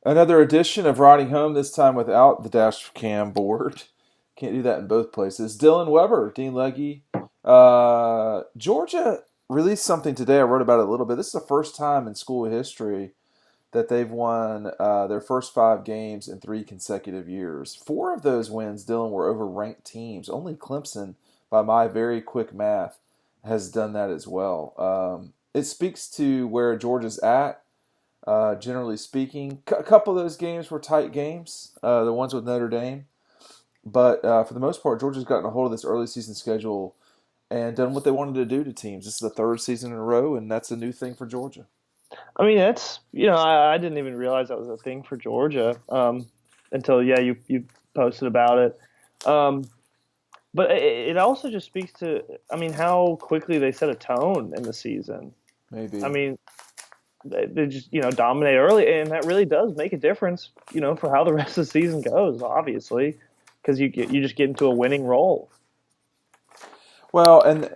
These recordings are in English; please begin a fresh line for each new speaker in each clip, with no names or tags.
Another edition of Riding Home, this time without the dash cam board. Can't do that in both places. Dylan Webber, Dean Legge. Georgia released something today. I wrote about it a little bit. This is the first time in school history that they've won their first 5 games in 3 consecutive years. 4 of those wins, Dylan, were over ranked teams. Only Clemson, by my very quick math, has done that as well. It speaks to where Georgia's at. Generally speaking, a couple of those games were tight games, the ones with Notre Dame. But for the most part, Georgia's gotten a hold of this early season schedule and done what they wanted to do to teams. This is the 3rd season in a row, and that's a new thing for Georgia.
I mean, that's I didn't even realize that was a thing for Georgia until you posted about it. Um, but it also just speaks to how quickly they set a tone in the season. I
Maybe.
mean, they just dominate early, and that really does make a difference. For how the rest of the season goes, obviously, because you just get into a winning role.
Well, and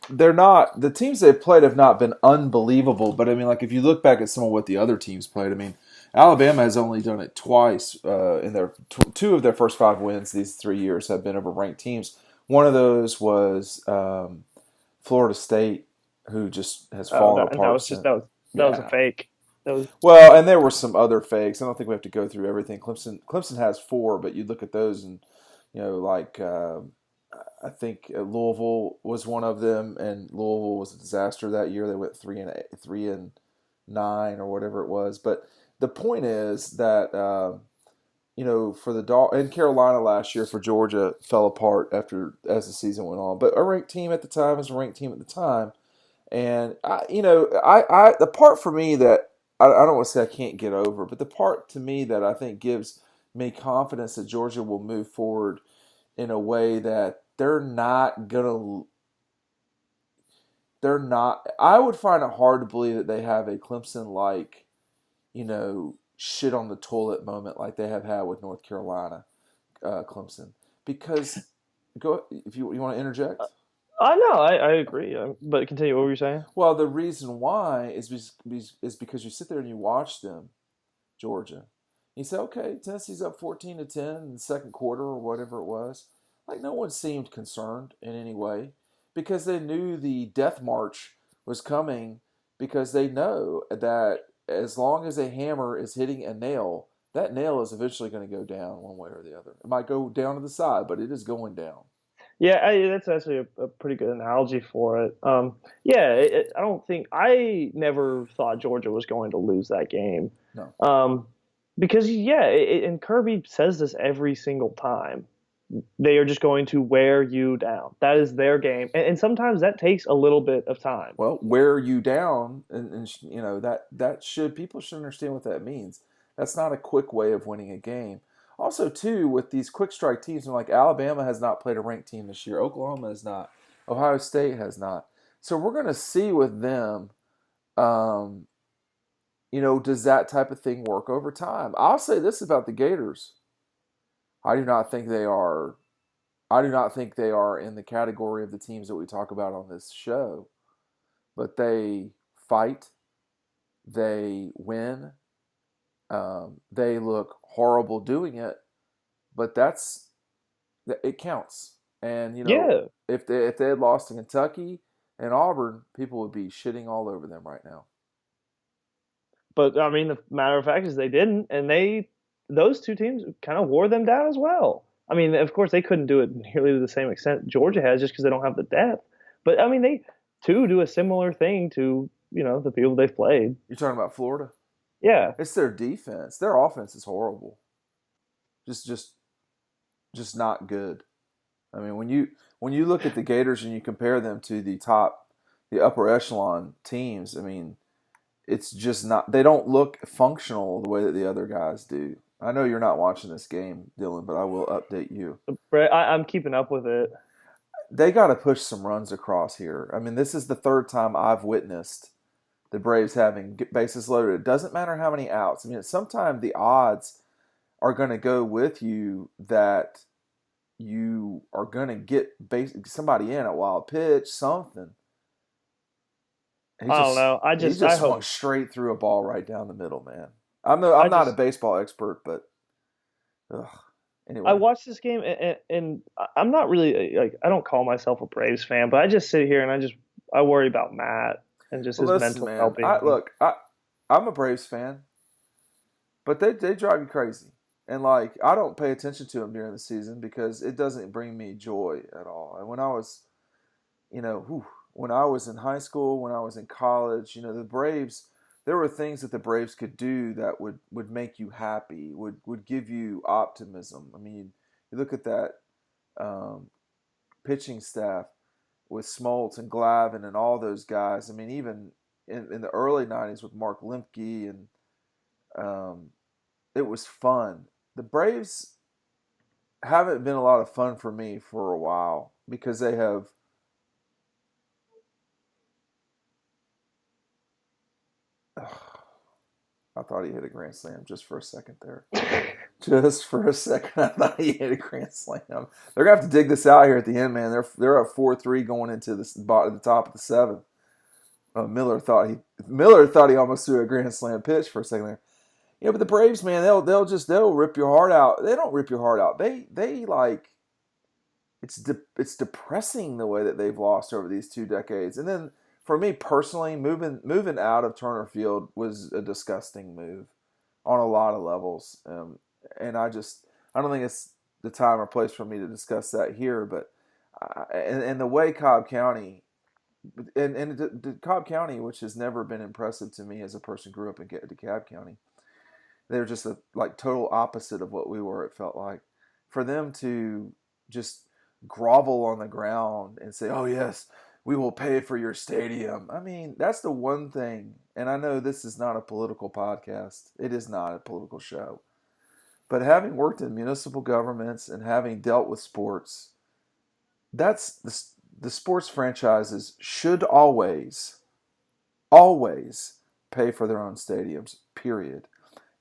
they're not the teams they've played have not been unbelievable, but I mean, like if you look back at some of what the other teams played, I mean, Alabama has only done it twice in their 2 of their first 5 wins these 3 years have been over ranked teams. One of those was Florida State, who just has fallen
And that
apart
was just
since.
that was a
Yeah.
fake. That was
Well, and there were some other fakes. I don't think we have to go through everything. Clemson has 4, but you look at those and like I think Louisville was one of them, and Louisville was a disaster that year. They went 3-9 or whatever it was. But the point is that for the and Carolina last year for Georgia fell apart as the season went on. But a ranked team at the time is a ranked team at the time, and the part for me that I don't want to say I can't get over, but the part to me that I think gives me confidence that Georgia will move forward in a way that they're not. I would find it hard to believe that they have a Clemson like, shit on the toilet moment like they have had with North Carolina, Clemson. Because go if you want to interject.
I know, I agree. But continue. What were you saying?
Well, the reason why is because you sit there and you watch them, Georgia. You say, okay, Tennessee's up 14-10 in the second quarter or whatever it was. Like no one seemed concerned in any way because they knew the death march was coming because they know that as long as a hammer is hitting a nail, that nail is eventually going to go down one way or the other. It might go down to the side, but it is going down.
Yeah, that's actually a pretty good analogy for it. Yeah, I don't think I never thought Georgia was going to lose that game,
No.
um, because and Kirby says this every single time. They are just going to wear you down. That is their game, and sometimes that takes a little bit of time.
Well, wear you down, and that should people should understand what that means. That's not a quick way of winning a game. Also, too, with these quick strike teams, like Alabama has not played a ranked team this year. Oklahoma has not. Ohio State has not. So we're going to see with them, um, does that type of thing work over time? I'll say this about the Gators: I do not think they are. I do not think they are in the category of the teams that we talk about on this show. But they fight, they win, they look horrible doing it, but it counts. And
Yeah,
if they had lost to Kentucky and Auburn, people would be shitting all over them right now.
but I mean, the matter of fact is they didn't, and those two teams kind of wore them down as well. I mean, of course, they couldn't do it nearly to the same extent Georgia has, just because they don't have the depth. But I mean, they too do a similar thing to the people they've played.
You're talking about Florida?
Yeah.
It's their defense. Their offense is horrible. Just just just not good. I mean, when you look at the Gators and you compare them to the upper echelon teams, I mean, it's just not. They don't look functional the way that the other guys do. I know you're not watching this game, Dylan, but I will update you.
Brett, I'm keeping up with it.
They got to push some runs across here. I mean, this is the 3rd time I've witnessed the Braves having bases loaded. It doesn't matter how many outs. I mean, sometimes the odds are going to go with you that you are going to get somebody in a wild pitch, something. He
I don't
just
know.
he
I
just swung
hope
straight through a ball right down the middle, man.
I
I'm not a
just
baseball expert, but ugh.
I
Anyway,
watched this game and I'm not really like I don't call myself a Braves fan, but I just sit here and I worry about Matt and just
well,
his
listen,
mental
man.
well-being.
I'm a Braves fan, but they drive you crazy, and like I don't pay attention to them during the season because it doesn't bring me joy at all. And when I was, when I was in high school, when I was in college, the Braves. There were things that the Braves could do that would make you happy, would give you optimism. I mean, you look at that um, pitching staff with Smoltz and Glavine and all those guys. I mean, even in the early '90s with Mark Lemke, and um, it was fun. The Braves haven't been a lot of fun for me for a while because they have. I thought he hit a grand slam just for a second there. Just for a second, I thought he hit a grand slam. They're gonna have to dig this out here at the end, man. They're up 4-3 going into the top of the seventh. Miller thought he almost threw a grand slam pitch for a second there. Yeah, but the Braves, man, they'll rip your heart out. They don't rip your heart out. They like it's depressing the way that they've lost over these 2 decades. And then for me personally, moving out of Turner Field was a disgusting move on a lot of levels. And I don't think it's the time or place for me to discuss that here. But and the way Cobb County and Cobb County, which has never been impressive to me as a person who grew up in DeKalb County, they're just a like total opposite of what we were. It felt like for them to just grovel on the ground and say, "Oh yes, we will pay for your stadium." I mean, that's the one thing. And I know this is not a political podcast. It is not a political show. But having worked in municipal governments and having dealt with sports, that's the sports franchises should always pay for their own stadiums, period.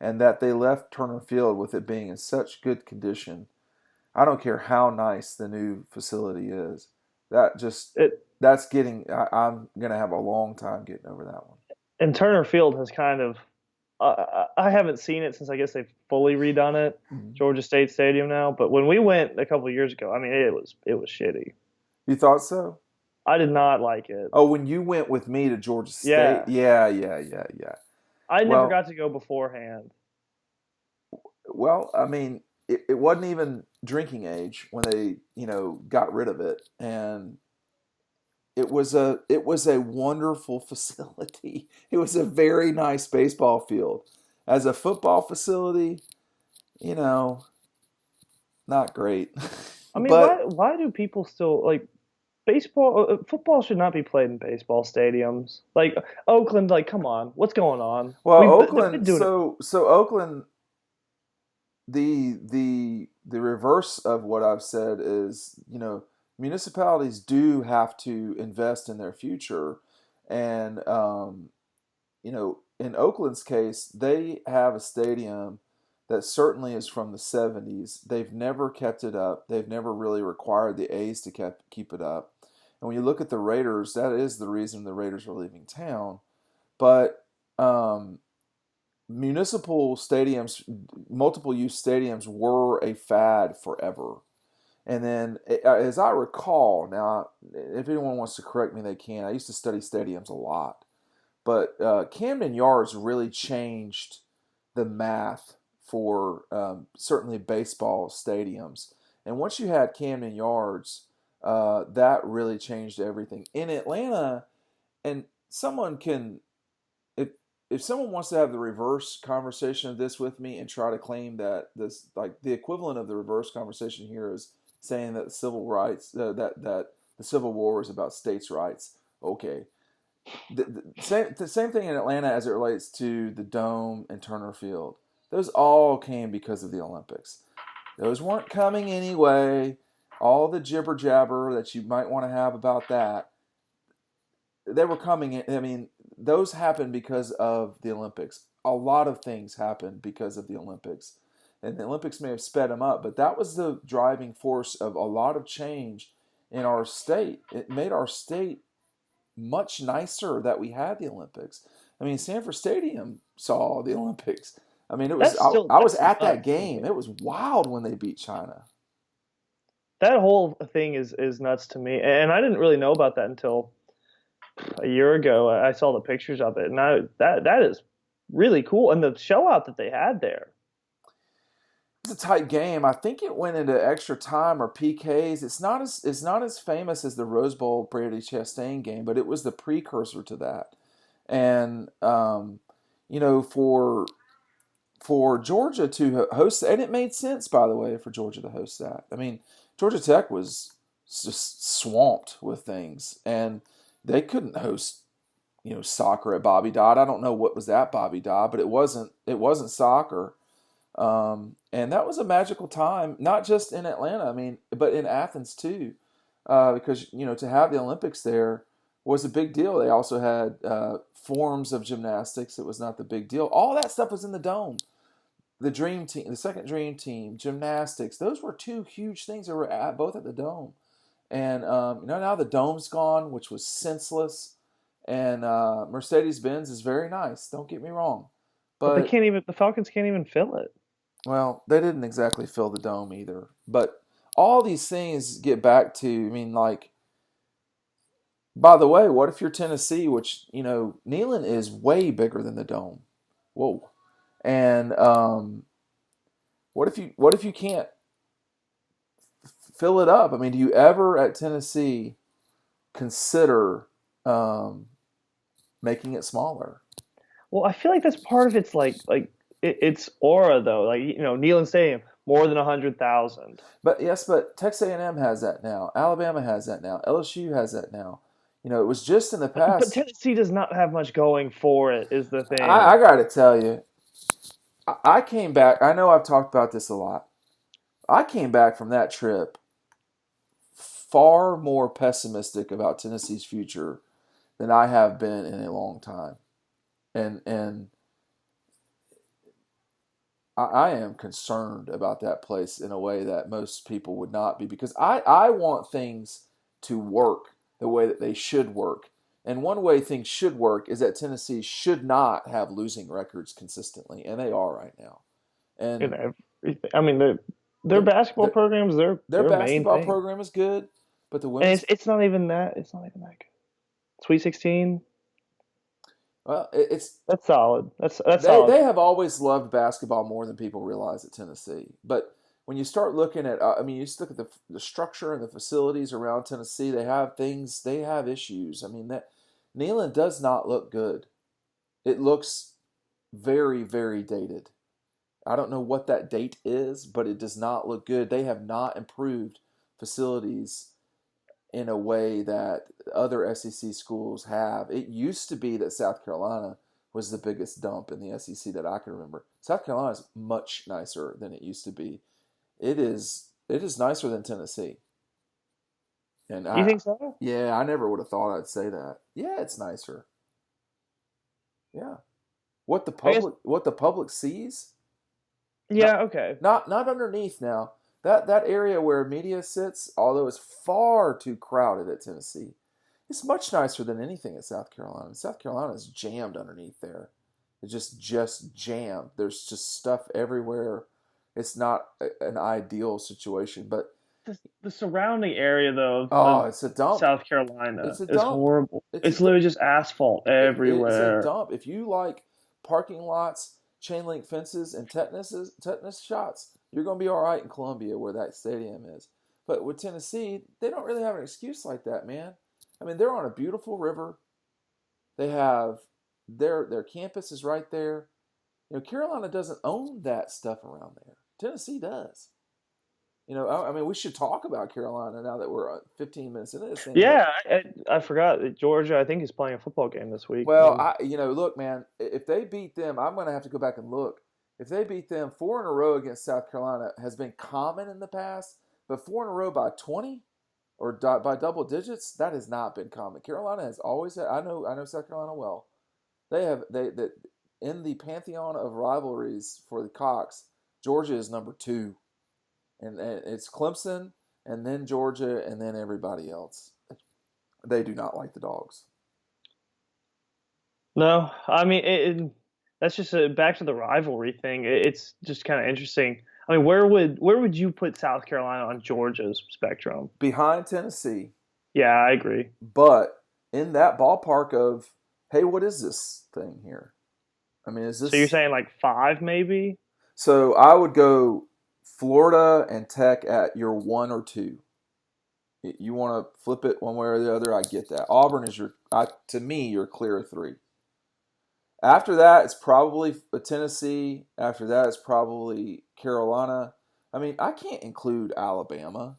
And that they left Turner Field with it being in such good condition. I don't care how nice the new facility is. That just
It
that's getting. I'm gonna have a long time getting over that one.
and Turner Field has kind of I haven't seen it since I guess they've fully redone it,
Mm-hmm.
Georgia State Stadium now. But when we went a couple of years ago, I mean it was shitty.
You thought so?
I did not like it.
Oh, when you went with me to Georgia State,
Yeah,
yeah.
I never
Well,
got to go beforehand.
I mean, it wasn't even drinking age when they, got rid of it, and it was a wonderful facility. It was a very nice baseball field. As a football facility, you know, not great.
I mean,
But
why do people still like baseball? Football should not be played in baseball stadiums. Like Oakland, like come on, what's going on?
well,
They've been
Oakland.
doing it.
So Oakland. The reverse of what I've said is, municipalities do have to invest in their future, and in Oakland's case, they have a stadium that certainly is from the '70s. They've never kept it up. They've never really required the A's to keep it up. And when you look at the Raiders, that is the reason the Raiders are leaving town. But municipal stadiums, multiple use stadiums were a fad forever. And then, as I recall, now, if anyone wants to correct me, they can. I used to study stadiums a lot. But Camden Yards really changed the math for certainly baseball stadiums. And once you had Camden Yards, that really changed everything. In Atlanta, and someone can if someone wants to have the reverse conversation of this with me and try to claim that this like the equivalent of the reverse conversation here is saying that civil rights that the Civil War is about states' rights. Okay, the same thing in Atlanta as it relates to the Dome and Turner Field. Those all came because of the Olympics. Those weren't coming anyway. All the jibber jabber that you might want to have about that, they were coming in. I mean, those happened because of the Olympics. A lot of things happened because of the Olympics. And the Olympics may have sped them up, but that was the driving force of a lot of change in our state. It made our state much nicer that we had the Olympics. I mean, Sanford Stadium saw the Olympics. I mean, it was
That's still
I was
that's
at that
nuts to
game.
me.
It was wild when they beat China.
That whole thing is nuts to me, and I didn't really know about that until a year ago. I saw the pictures of it, and that is really cool. And the show out that they had there.
It's a tight game. I think it went into extra time or PKs. It's not as famous as the Rose Bowl Brady Chastain game, but it was the precursor to that. And you know, for Georgia to host, and it made sense, by the way, for Georgia to host that. I mean, Georgia Tech was just swamped with things, and they couldn't host, you know, soccer at Bobby Dodd. I don't know what was at Bobby Dodd, but it wasn't soccer. And that was a magical time, not just in Atlanta, I mean, but in Athens too, because you know to have the Olympics there was a big deal. They also had forms of gymnastics. It was not the big deal. All that stuff was in the dome. The dream team, the second dream team, gymnastics. Those were two huge things that were both at the dome. And you know now the dome's gone, which was senseless. And Mercedes Benz is very nice. Don't get me wrong,
But
but
the Falcons can't even fill it.
well, they didn't exactly fill the dome either. But all these things get back to, I mean, like, by the way, what if you're Tennessee, which, you know, Neyland is way bigger than the dome. Whoa. And what if you can't fill it up? I mean, do you ever at Tennessee consider making it smaller?
Well, I feel like that's part of its aura though. Like Neyland Stadium, more than 100,000.
But yes, but Texas A&M has that now. Alabama has that now. LSU has that now. You know, it was just in the
But
past.
Tennessee does not have much going for it. Is the
I
thing.
got to tell you, I came back. I know I've talked about this a lot. I came back from that trip far more pessimistic about Tennessee's future than I have been in a long time. And I am concerned about that place in a way that most people would not be because I want things to work the way that they should work. And one way things should work is that Tennessee should not have losing records consistently, and they are right now.
In
And
everything. I mean, their
their
basketball
their,
programs,
their
their main
basketball
thing,
program is good, but the
and
women's
it's not even that. It's not even that good. Sweet 16,
well,
that's solid. That's solid.
they have always loved basketball more than people realize at Tennessee. But when you start looking at, I mean, you just look at the structure and the facilities around Tennessee. They have things, they have issues. I mean, that Neyland does not look good. It looks very, very dated. I don't know what that date is, but it does not look good. They have not improved facilities in a way that other SEC schools have. It used to be that South Carolina was the biggest dump in the SEC that I can remember. South Carolina is much nicer than it used to be. It is nicer than Tennessee. And
You think so?
yeah, I never would have thought I'd say that. Yeah, it's nicer. Yeah.
I guess.
What the public sees, not
Yeah. Okay.
not underneath now. That area where media sits, although it's far too crowded at Tennessee, it's much nicer than anything at South Carolina. South Carolina is jammed underneath there. It's just jammed. There's just stuff everywhere. It's not an ideal situation, but
The surrounding area though
oh,
of
it's a dump.
South
It's
Carolina
a
is
dump.
horrible.
It's a
It's literally
dump.
just asphalt
It's a
everywhere.
dump. If you like parking lots, chain link fences, and tetanus shots, you're going to be all right in Columbia where that stadium is. But with Tennessee, they don't really have an excuse like that, man. I mean, they're on a beautiful river. They have their campus is right there. You know, Carolina doesn't own that stuff around there. Tennessee does. You know, I mean, we should talk about Carolina now that we're 15 minutes into this thing. But
Yeah, I forgot that Georgia. I think is playing a football game this week.
well,
And
look, man, if they beat them, I'm going to have to go back and look. If they beat them 4 in a row against South Carolina has been common in the past, but 4 in a row by 20 or by double digits, that has not been common. Carolina has always had. I know South Carolina well. They in the pantheon of rivalries for the Cox, Georgia is number two, and it's Clemson, and then Georgia, and then everybody else. They do not like the dogs.
no, I mean that's just back to the rivalry thing. It's just kind of interesting. I mean, where would you put South Carolina on Georgia's spectrum?
Behind Tennessee,
Yeah, I agree.
but in that ballpark of, hey, what is this thing here? I mean, is
So you're
this
saying like five, maybe?
so? I would go Florida and Tech at your one or two. You want to flip it one way or the other. I get that. Auburn is to me, your clear three. After that, it's probably Tennessee. After that, it's probably Carolina. I mean, I can't include Alabama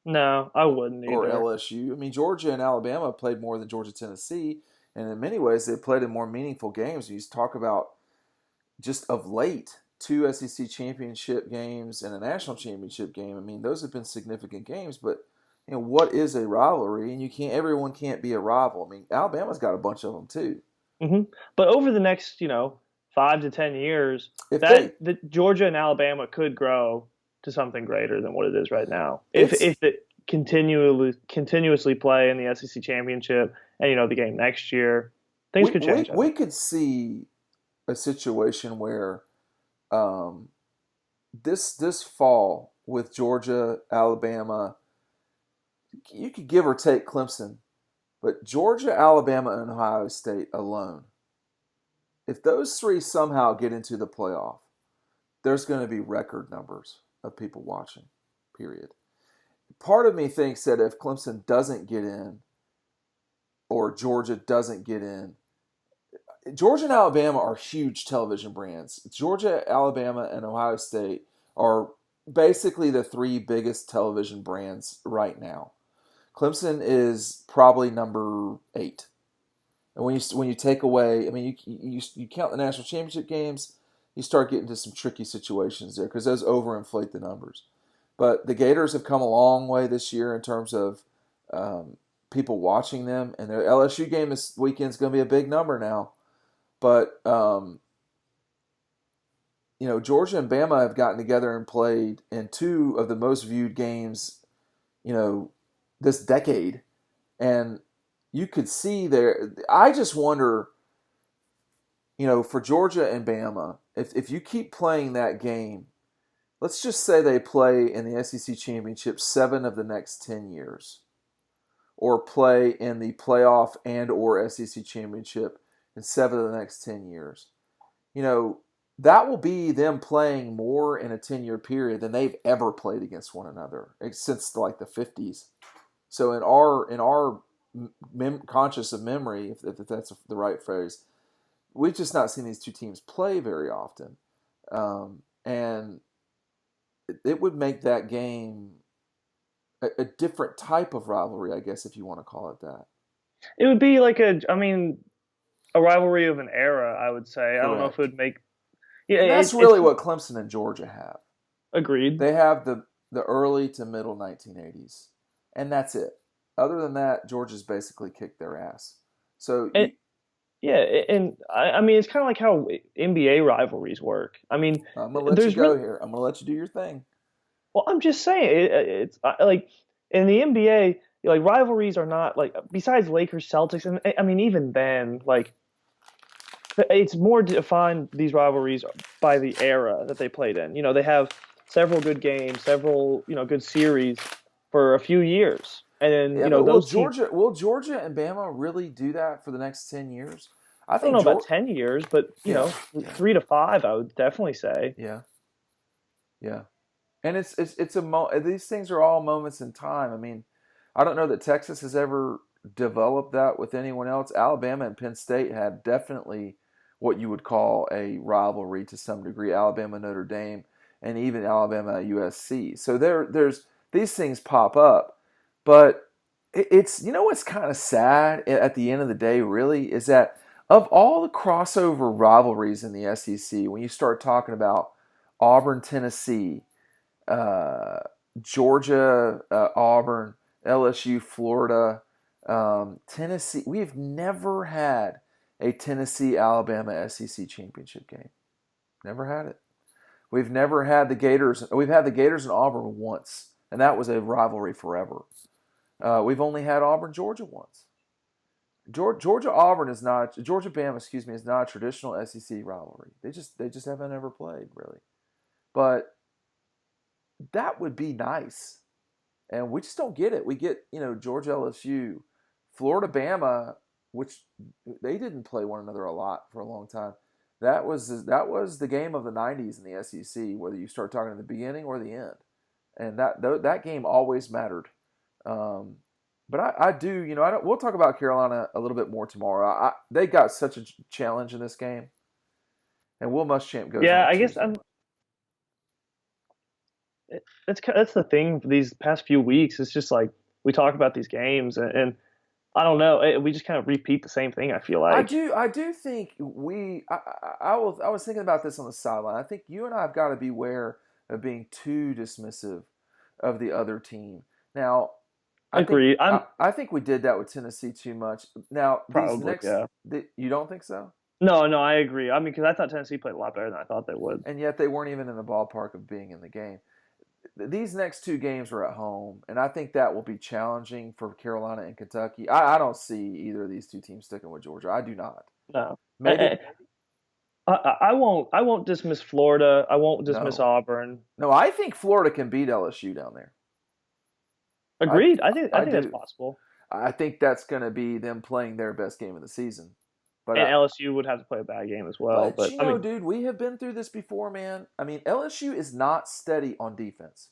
No, I wouldn't
or
either.
LSU. I mean, Georgia and Alabama played more than Georgia Tennessee, and in many ways, they played in more meaningful games. You talk about just of late, two SEC championship games and a national championship game. I mean, those have been significant games, but what is a rivalry? And everyone can't be a rival. I mean, Alabama's got a bunch of them too.
hmm But over the next, 5 to 10 years,
If they,
that the Georgia and Alabama could grow to something greater than what it is right now. If
it's
it continuously play in the SEC championship and the game next year, things
we
could
we
change, I
we
think.
could see a situation where um, this fall with Georgia, Alabama, you could give or take Clemson, but Georgia, Alabama, and Ohio State alone, if those three somehow get into the playoff, there's going to be record numbers of people watching. Period. Part of me thinks that if Clemson doesn't get in or Georgia doesn't get in, Georgia and Alabama are huge television brands. Georgia, Alabama, and Ohio State are basically the three biggest television brands right now. Clemson is probably number 8. And when you take away, I mean, you count the national championship games, you start getting to some tricky situations there because those overinflate the numbers. But the Gators have come a long way this year in terms of people watching them, and their LSU game this weekend is going to be a big number now. But Georgia and Bama have gotten together and played in two of the most viewed games, you know, this decade, and you could see there. I just wonder, for Georgia and Bama, if you keep playing that game, let's just say they play in the SEC championship 7 of the next 10 years, or play in the playoff and or SEC championship in 7 of the next 10 years. You know, that will be them playing more in a 10-year period than they've ever played against one another since like the 50s. So in our conscious of memory, if that's the right phrase, we've just not seen these two teams play very often, and it would make that game a different type of rivalry, I guess, if you want to call it that.
It would be like a rivalry of an era, I would say. I don't know if it
Correct.
would make. Yeah,
And that's
it's
really what Clemson and Georgia have.
agreed.
They have the early to middle 1980s, and that's it. Other than that, Georgia's basically kicked their ass. So
And yeah, and I mean, it's kind of like how NBA rivalries work. I mean,
I'm gonna let you
there's
go
really.
here. I'm gonna let you do your thing.
Well, I'm just saying, it's like in the NBA, like rivalries are not like besides Lakers Celtics, and I mean even then, like it's more defined these rivalries by the era that they played in. They have several good games, several good series for a few years, and then
Yeah, but will
those teams.
Georgia and Bama really do that for the next 10 years? I
I don't
think
know about
Georgia.
10 years, but
Yeah,
3 to 5, I would definitely say.
yeah, yeah. And these things are all moments in time. I mean, I don't know that Texas has ever developed that with anyone else. Alabama and Penn State had definitely what you would call a rivalry to some degree. Alabama Notre Dame and even Alabama USC. So there's these things pop up, but it's what's kind of sad at the end of the day really is that of all the crossover rivalries in the SEC, when you start talking about Auburn, Tennessee, uh, Georgia, Auburn, LSU, Florida, Tennessee. We've never had a Tennessee Alabama SEC championship game. Never had it. We've never had the Gators. We've had the Gators and Auburn once, and that was a rivalry forever. We've only had Auburn, Georgia once. Georgia Auburn is not Georgia Bama, excuse me, is not a traditional SEC rivalry. They just haven't ever played really. But that would be nice, and we just don't get it. We get Georgia LSU, Florida Bama, which they didn't play one another a lot for a long time. That was the game of the '90s in the SEC, whether you start talking at the beginning or the end, and that game always mattered. Um, but I do, we'll talk about Carolina a little bit more tomorrow. They got such a challenge in this game, and Will Muschamp goes
Yeah,
on
I guess
Tuesday.
that's the thing for these past few weeks. It's just like we talk about these games, and I don't know. We just kind of repeat the same thing. I feel
I
like.
do. I do think I was thinking about this on the sideline. I think you and I have got to beware of being too dismissive of the other team. Now, I think
Agreed.
I think we did that with Tennessee too much. Now,
Probably, yeah.
you don't think so?
No, no, I agree. I mean, because I thought Tennessee played a lot better than I thought they would.
And yet they weren't even in the ballpark of being in the game. These next two games are at home, and I think that will be challenging for Carolina and Kentucky. I don't see either of these two teams sticking with Georgia. I do not.
No,
Maybe
I won't. I won't dismiss Florida. I won't dismiss
no,
Auburn.
no. I think Florida can beat LSU down there. I
Agreed. I
I
think that's
do.
possible.
I think that's going to be them playing their best game of the season. But
And LSU would have to play a bad game as well.
but
But I mean,
dude, we have been through this before, man. I mean, LSU is not steady on defense.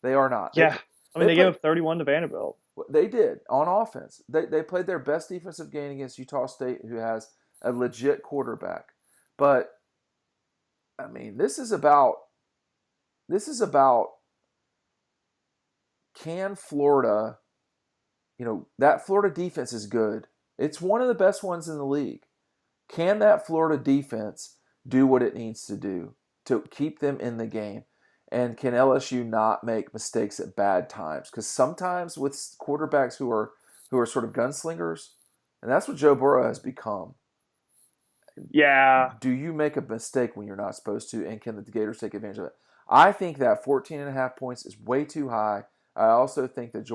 They are not.
yeah. I mean,
They
they gave
played.
up 31 to Vanderbilt.
They did on offense. They played their best defensive game against Utah State, who has a legit quarterback. But I mean, this is about can Florida, that Florida defense is good. It's one of the best ones in the league. Can that Florida defense do what it needs to do to keep them in the game? And can LSU not make mistakes at bad times? Because sometimes with quarterbacks who are sort of gunslingers, and that's what Joe Burrow has become.
Yeah.
Do you make a mistake when you're not supposed to, and can the Gators take advantage of it? I think that 14 and a half points is way too high. I also think that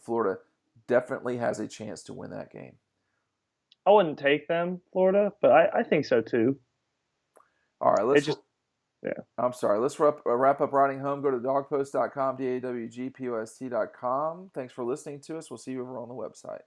Florida definitely has a chance to win that game.
I wouldn't take them, Florida, but I think so too.
All right,
It just, yeah.
I'm sorry. Let's wrap up riding home. Go to dawgpost.com, dawgpost.com. Thanks for listening to us. We'll see you over on the website.